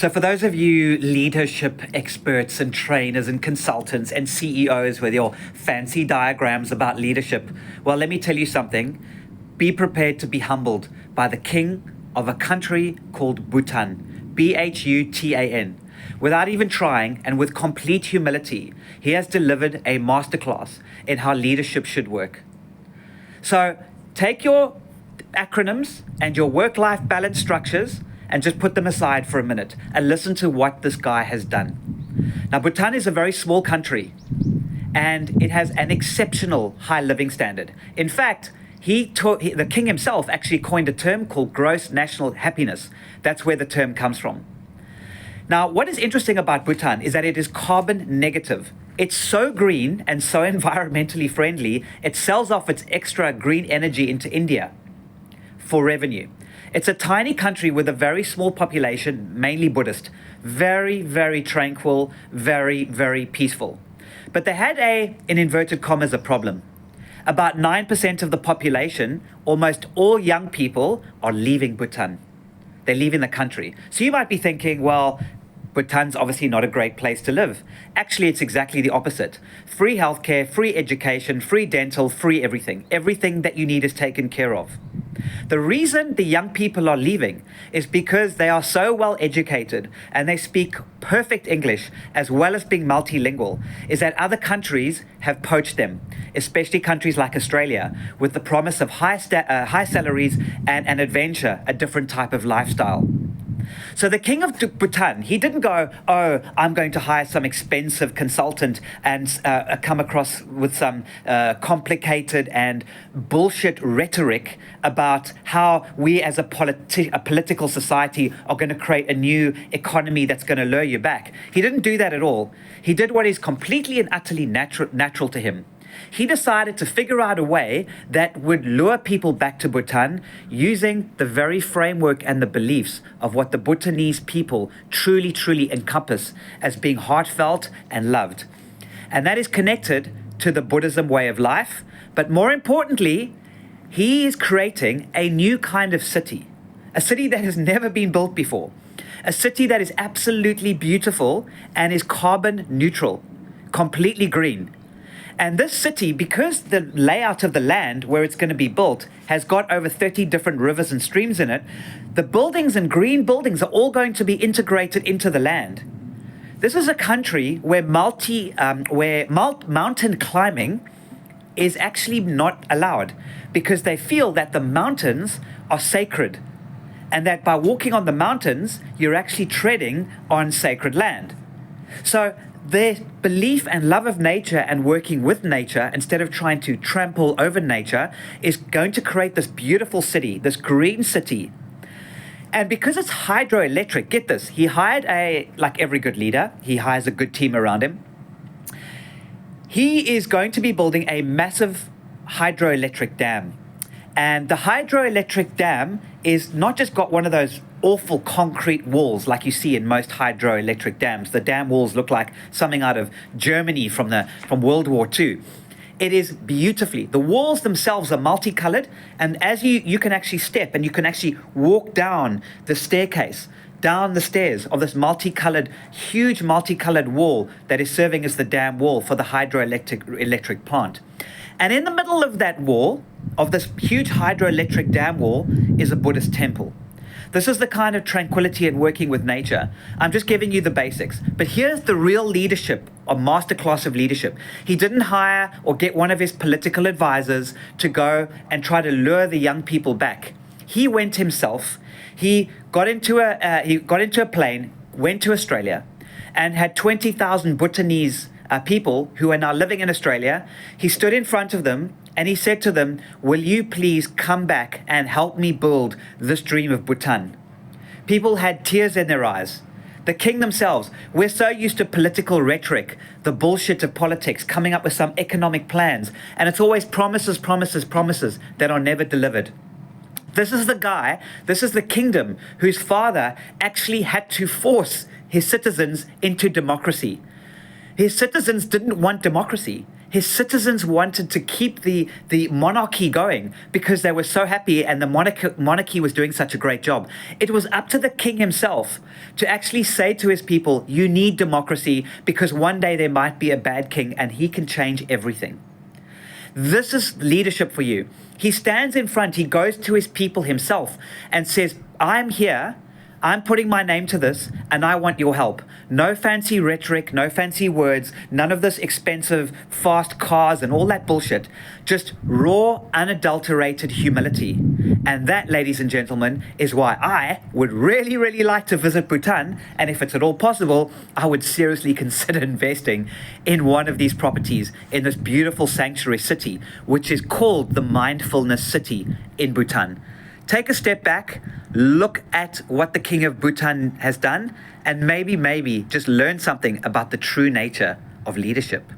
So for those of you leadership experts and trainers and consultants and CEOs with your fancy diagrams about leadership, well, let me tell you something. Be prepared to be humbled by the king of a country called Bhutan, Bhutan. Without even trying and with complete humility, he has delivered a masterclass in how leadership should work. So take your acronyms and your work-life balance structures and just put them aside for a minute and listen to what this guy has done. Now, Bhutan is a very small country and it has an exceptional high living standard. In fact, the king himself actually coined a term called gross national happiness. That's where the term comes from. Now, what is interesting about Bhutan is that it is carbon negative. It's so green and so environmentally friendly, it sells off its extra green energy into India for revenue. It's a tiny country with a very small population, mainly Buddhist. Very, very tranquil, very, very peaceful. But they had in inverted commas, a problem. About 9% of the population, almost all young people, are leaving Bhutan. They're leaving the country. So you might be thinking, well, Bhutan's obviously not a great place to live. Actually, it's exactly the opposite. Free healthcare, free education, free dental, free everything. Everything that you need is taken care of. The reason the young people are leaving is because they are so well educated and they speak perfect English as well as being multilingual, is that other countries have poached them, especially countries like Australia, with the promise of high salaries and adventure, a different type of lifestyle. So the king of Bhutan, he didn't go, oh, I'm going to hire some expensive consultant and come across with some complicated and bullshit rhetoric about how we as a political society are going to create a new economy that's going to lure you back. He didn't do that at all. He did what is completely and utterly natural to him. He decided to figure out a way that would lure people back to Bhutan using the very framework and the beliefs of what the Bhutanese people truly, truly encompass as being heartfelt and loved. And that is connected to the Buddhism way of life. But more importantly, he is creating a new kind of city, a city that has never been built before, a city that is absolutely beautiful and is carbon neutral, completely green. And this city, because the layout of the land where it's going to be built has got over 30 different rivers and streams in it, the buildings and green buildings are all going to be integrated into the land. This is a country where mountain climbing is actually not allowed because they feel that the mountains are sacred and that by walking on the mountains, you're actually treading on sacred land. So their belief and love of nature and working with nature instead of trying to trample over nature is going to create this beautiful city, this green city. And because it's hydroelectric, get this, he hired like every good leader, he hires a good team around him. He is going to be building a massive hydroelectric dam. And the hydroelectric dam is not just got one of those awful concrete walls like you see in most hydroelectric dams. The dam walls look like something out of Germany from World War II. It is beautifully, the walls themselves are multicolored, and as you can actually step and you can actually walk down the staircase, down the stairs of this huge multicolored wall that is serving as the dam wall for the hydroelectric plant. And in the middle of that wall, of this huge hydroelectric dam wall, is a Buddhist temple. This is the kind of tranquility and working with nature. I'm just giving you the basics. But here's the real leadership, a masterclass of leadership. He didn't hire or get one of his political advisors to go and try to lure the young people back. He went himself. He got into a plane, went to Australia, and had 20,000 Bhutanese people who are now living in Australia. He stood in front of them and he said to them, will you please come back and help me build this dream of Bhutan? People had tears in their eyes. The king themselves, we're so used to political rhetoric, the bullshit of politics, coming up with some economic plans, and it's always promises, promises, promises that are never delivered. This is the guy, this is the kingdom whose father actually had to force his citizens into democracy. His citizens didn't want democracy. His citizens wanted to keep the monarchy going because they were so happy and the monarchy was doing such a great job. It was up to the king himself to actually say to his people, you need democracy because one day there might be a bad king and he can change everything. This is leadership for you. He stands in front, he goes to his people himself and says, I'm here, I'm putting my name to this, and I want your help. No fancy rhetoric, no fancy words, none of this expensive fast cars and all that bullshit. Just raw, unadulterated humility. And that, ladies and gentlemen, is why I would really, really like to visit Bhutan. And if it's at all possible, I would seriously consider investing in one of these properties in this beautiful sanctuary city, which is called the Mindfulness City in Bhutan. Take a step back, look at what the King of Bhutan has done, and maybe just learn something about the true nature of leadership.